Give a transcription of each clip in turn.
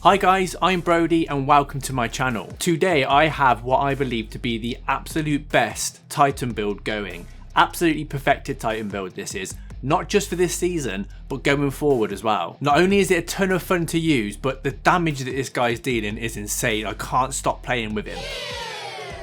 Hi guys, I'm Brody and welcome to my channel. Today I have what I believe to be the absolute best Titan build going. Absolutely perfected Titan build this is. Not just for this season, but going forward as well. Not only is it a ton of fun to use, but the damage that this guy's dealing is insane. I can't stop playing with him.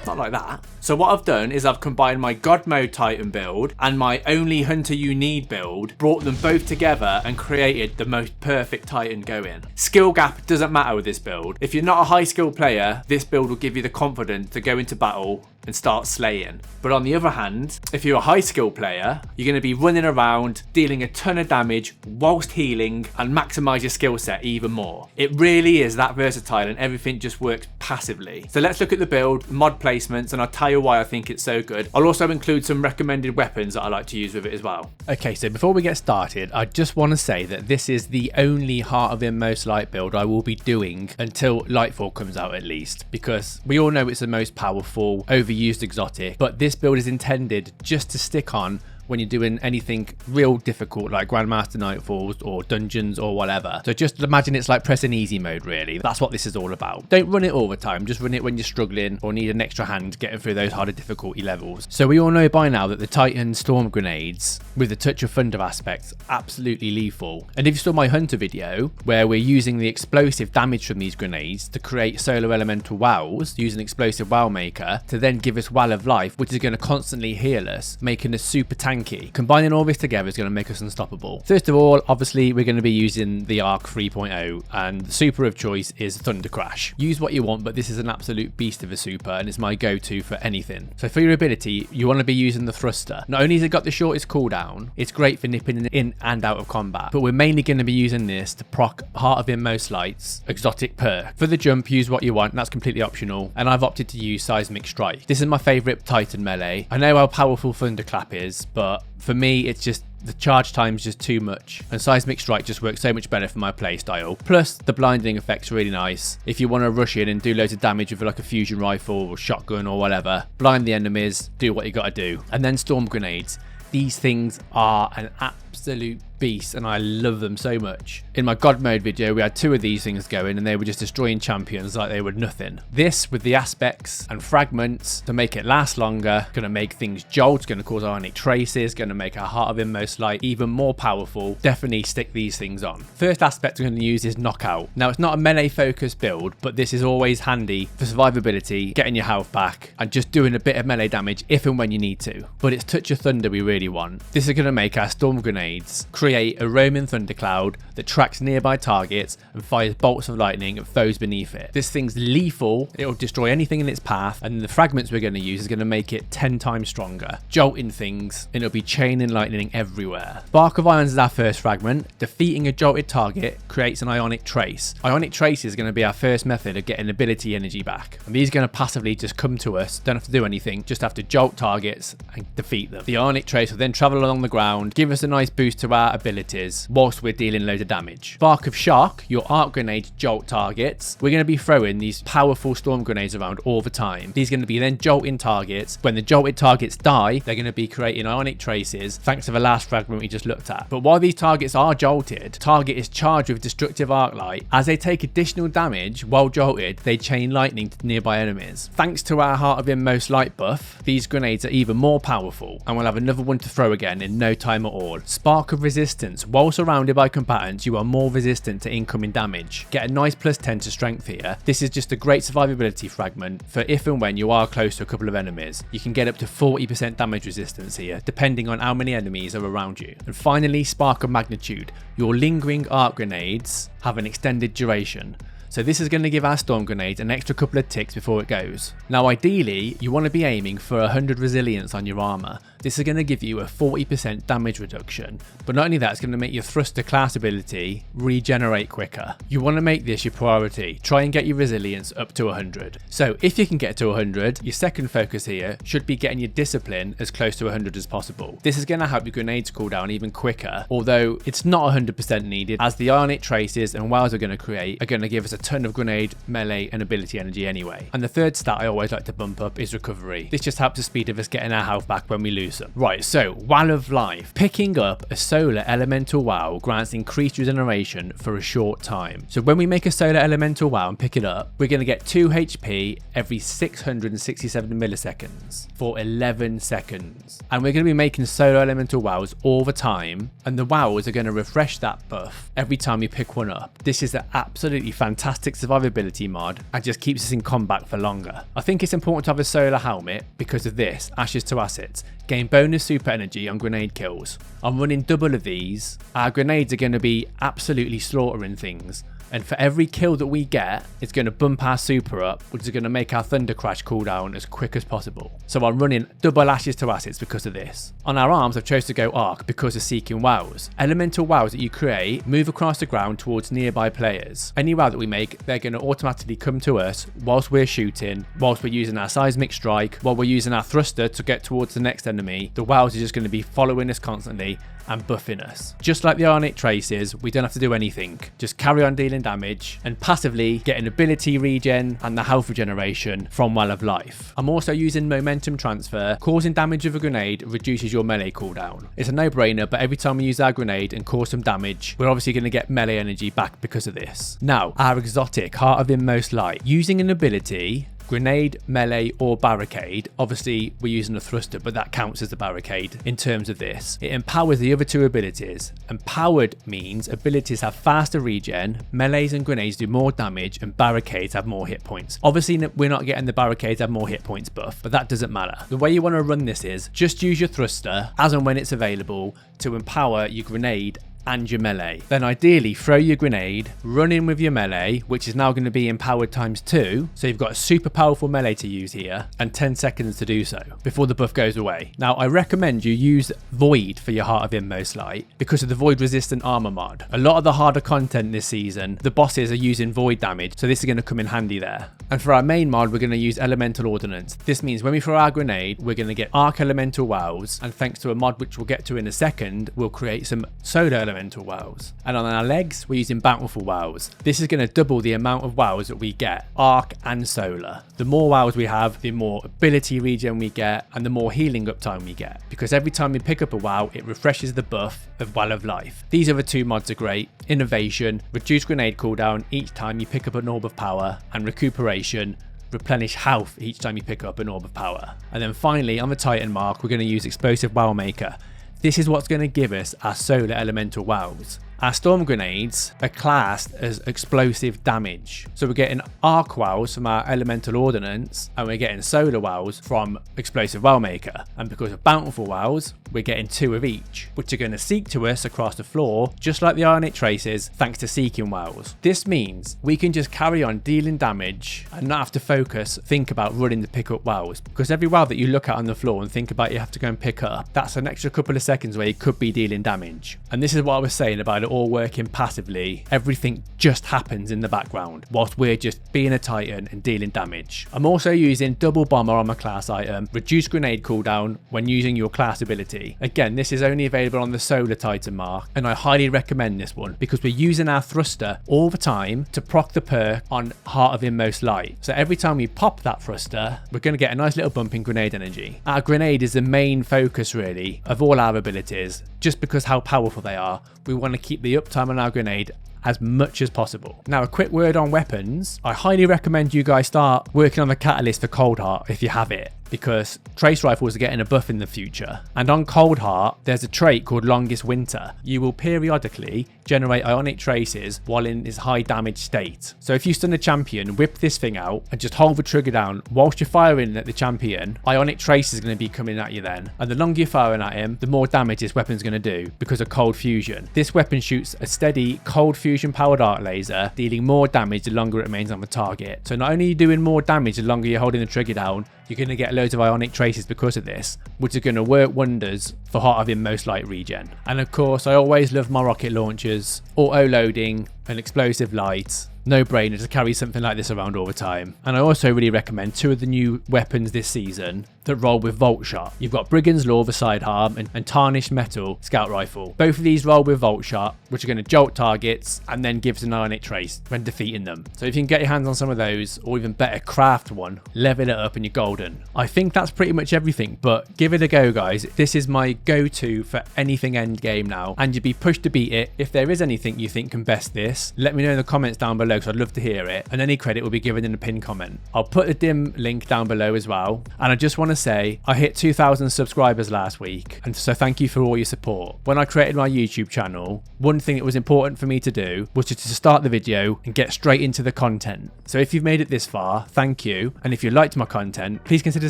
Not like that. So what I've done is I've combined my God Mode Titan build and my Only Hunter You Need build, brought them both together and created the most perfect Titan going. Skill gap doesn't matter with this build. If you're not a high skill player, this build will give you the confidence to go into battle and start slaying. But on the other hand, if you're a high skill player, you're going to be running around, dealing a ton of damage whilst healing and maximize your skill set even more. It really is that versatile and everything just works passively. So let's look at the build, mod placements, and I'll tell you why I think it's so good. I'll also include some recommended weapons that I like to use with it as well. Okay, so before we get started, I just want to say that this is the only Heart of Inmost Light build I will be doing until Lightfall comes out at least, because we all know it's the most powerful, overused exotic, but this build is intended just to stick on when you're doing anything real difficult like Grandmaster Nightfalls or dungeons or whatever. So just imagine it's like pressing easy mode really. That's what this is all about. Don't run it all the time, just run it when you're struggling or need an extra hand getting through those harder difficulty levels. So we all know by now that the Titan Storm Grenades with the touch of thunder aspects absolutely lethal. And if you saw my Hunter video where we're using the explosive damage from these grenades to create solar elemental wows using explosive wow maker to then give us Well of Life, which is going to constantly heal us, making us super tanky. Combining all this together is going to make us unstoppable. First of all, obviously we're going to be using the Arc 3.0 and the super of choice is Thunder Crash. Use what you want, but this is an absolute beast of a super and it's my go-to for anything. So for your ability, you want to be using the Thruster. Not only has it got the shortest cooldown, it's great for nipping in and out of combat, but we're mainly going to be using this to proc Heart of Inmost Light's exotic perk. For the jump, use what you want, that's completely optional, and I've opted to use Seismic Strike. This is my favourite Titan melee. I know how powerful Thunderclap is, but for me it's just the charge time is just too much, and Seismic Strike just works so much better for my playstyle. Plus the blinding effect's really nice. If you want to rush in and do loads of damage with like a fusion rifle or shotgun or whatever, blind the enemies, do what you gotta do. And then Storm Grenades. These things are an absolute beast and I love them so much. In my God Mode video we had two of these things going and they were just destroying champions like they were nothing. This with the aspects and fragments to make it last longer, going to make things jolt, going to cause ionic traces, going to make our Heart of Inmost Light even more powerful. Definitely stick these things on. First aspect I'm going to use is Knockout. Now it's not a melee focused build, but this is always handy for survivability, getting your health back and just doing a bit of melee damage if and when you need to. But it's Touch of Thunder we really want. This is going to make our Storm Grenades create a roaming thundercloud that tracks nearby targets and fires bolts of lightning at foes beneath it. This thing's lethal, it'll destroy anything in its path, and the fragments we're going to use is going to make it 10 times stronger, jolting things, and it'll be chaining lightning everywhere. Spark of Irons is our first fragment. Defeating a jolted target creates an ionic trace. Ionic trace is going to be our first method of getting ability energy back, and these are going to passively just come to us, don't have to do anything, just have to jolt targets and defeat them. The ionic trace will then travel along the ground, give us a nice boost to our abilities whilst we're dealing loads of damage. Spark of Shock, your arc grenades jolt targets. We're going to be throwing these powerful storm grenades around all the time. These are going to be then jolting targets. When the jolted targets die, they're going to be creating ionic traces thanks to the last fragment we just looked at. But while these targets are jolted, target is charged with destructive arc light. As they take additional damage while jolted, they chain lightning to nearby enemies. Thanks to our Heart of Inmost Light buff, these grenades are even more powerful and we'll have another one to throw again in no time at all. Spark of Resistance. While surrounded by combatants, you are more resistant to incoming damage. Get a nice +10 to strength here. This is just a great survivability fragment for if and when you are close to a couple of enemies. You can get up to 40% damage resistance here, depending on how many enemies are around you. And finally, Spark of Magnitude. Your lingering arc grenades have an extended duration. So this is going to give our storm grenades an extra couple of ticks before it goes. Now ideally, you want to be aiming for 100 resilience on your armor. This is going to give you a 40% damage reduction, but not only that, it's going to make your thruster class ability regenerate quicker. You want to make this your priority. Try and get your resilience up to 100. So if you can get to 100, your second focus here should be getting your discipline as close to 100 as possible. This is going to help your grenades cool down even quicker, although it's not 100% needed, as the ionic traces and wows are going to create are going to give us a ton of grenade, melee and ability energy anyway. And the third stat I always like to bump up is recovery. This just helps the speed of us getting our health back when we lose them. Right, so Well of Life. Picking up a solar elemental wow grants increased regeneration for a short time. So when we make a solar elemental wow and pick it up, we're going to get 2 HP every 667 milliseconds for 11 seconds. And we're going to be making solar elemental wows all the time, and the wows are going to refresh that buff every time you pick one up. This is an absolutely fantastic survivability mod and just keeps us in combat for longer. I think it's important to have a solar helmet because of this. Ashes to assets. Gain bonus super energy on grenade kills. I'm running double of these. Our grenades are going to be absolutely slaughtering things. And for every kill that we get, it's going to bump our super up, which is going to make our Thunder Crash cooldown as quick as possible. So I'm running double Ashes to Assets because of this. On our arms, I've chose to go Arc because of Seeking Wows. Elemental wows that you create move across the ground towards nearby players. Any wow that we make, they're going to automatically come to us whilst we're shooting, whilst we're using our Seismic Strike, while we're using our thruster to get towards the next enemy. The wows are just going to be following us constantly and buffing us. Just like the Ionic Traces, we don't have to do anything. Just carry on dealing damage and passively get an ability regen and the health regeneration from Well of Life. I'm also using Momentum Transfer. Causing damage with a grenade reduces your melee cooldown. It's a no-brainer, but every time we use our grenade and cause some damage, we're obviously going to get melee energy back because of this. Now, our exotic Heart of Inmost Light. Using an ability, grenade, melee or barricade. Obviously we're using a thruster, but that counts as a barricade in terms of this. It empowers the other two abilities. Empowered means abilities have faster regen, melees and grenades do more damage, and barricades have more hit points. Obviously we're not getting the barricades have more hit points buff, but that doesn't matter. The way you want to run this is just use your thruster as and when it's available to empower your grenade and your melee. Then ideally throw your grenade, run in with your melee, which is now going to be empowered times 2, so you've got a super powerful melee to use here, and 10 seconds to do so before the buff goes away. Now I recommend you use Void for your Heart of Inmost Light because of the Void resistant armor mod. A lot of the harder content this season, the bosses are using Void damage, so this is going to come in handy there. And for our main mod, we're going to use Elemental Ordnance. This means when we throw our grenade, we're going to get Arc Elemental Wows, and thanks to a mod which we'll get to in a second, we'll create some Solar Elemental Wows. And on our legs, we're using Bountiful Wows. This is going to double the amount of wows that we get, Arc and Solar. The more wows we have, the more ability regen we get, and the more healing uptime we get. Because every time we pick up a wow, it refreshes the buff of Well of Life. These other two mods are great. Innovation, reduce grenade cooldown each time you pick up an Orb of Power, and Recuperation, replenish health each time you pick up an Orb of Power. And then finally, on the Titan mark, we're going to use Explosive Wow Maker. This is what's going to give us our solar elemental wows. Our storm grenades are classed as explosive damage. So we're getting arc wows from our elemental ordnance, and we're getting solar wows from explosive wow maker. And because of bountiful wows, we're getting 2 of each, which are going to seek to us across the floor, just like the Ionic Traces, thanks to seeking wows. This means we can just carry on dealing damage and not have to think about running to pick up wows, because every wow that you look at on the floor and think about you have to go and pick up, that's an extra couple of seconds where you could be dealing damage. And this is what I was saying about it all working passively. Everything just happens in the background whilst we're just being a Titan and dealing damage. I'm also using double bomber on my class item, reduce grenade cooldown when using your class ability. Again, this is only available on the solar Titan mark, and I highly recommend this one because we're using our thruster all the time to proc the perk on Heart of Inmost Light. So every time we pop that thruster, we're going to get a nice little bump in grenade energy. Our grenade is the main focus really of all our abilities, just because how powerful they are. We want to keep the uptime on our grenade as much as possible. Now, a quick word on weapons. I highly recommend you guys start working on the catalyst for Cold Heart if you have it, because trace rifles are getting a buff in the future. And on Cold Heart, there's a trait called Longest Winter. You will periodically generate ionic traces while in this high damage state. So if you stun a champion, whip this thing out and just hold the trigger down whilst you're firing at the champion, ionic trace is going to be coming at you then. And the longer you're firing at him, the more damage this weapon's going to do because of cold fusion. This weapon shoots a steady cold fusion powered arc laser, dealing more damage the longer it remains on the target. So not only are you doing more damage the longer you're holding the trigger down, you're going to get loads of ionic traces because of this, which are going to work wonders for Heart of Inmost Light regen. And of course, I always love my rocket launchers, auto loading, an explosive light. No brainer to carry something like this around all the time. And I also really recommend 2 of the new weapons this season that roll with Volt Shot. You've got Brigand's Law, the sidearm, and Tarnished Metal Scout Rifle. Both of these roll with Volt Shot, which are going to jolt targets and then gives an ionic trace when defeating them. So if you can get your hands on some of those, or even better, craft one, level it up and you're golden. I think that's pretty much everything, but give it a go, guys. This is my go-to for anything end game now, and you'd be pushed to beat it. If there is anything you think can best this, let me know in the comments down below, because I'd love to hear it, and any credit will be given in the pinned comment. I'll put the dim link down below as well. And I just want to say I hit 2,000 subscribers last week, and so thank you for all your support. When I created my YouTube channel, one thing that was important for me to do was just to start the video and get straight into the content. So if you've made it this far, thank you, and if you liked my content, please consider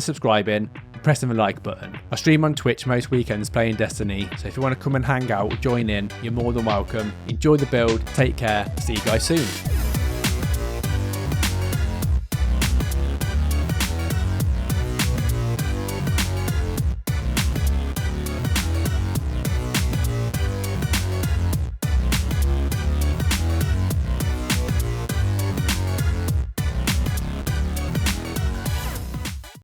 subscribing and pressing the like button. I stream on Twitch most weekends playing Destiny, so if you want to come and hang out, join in, you're more than welcome. Enjoy the build, take care, see you guys soon.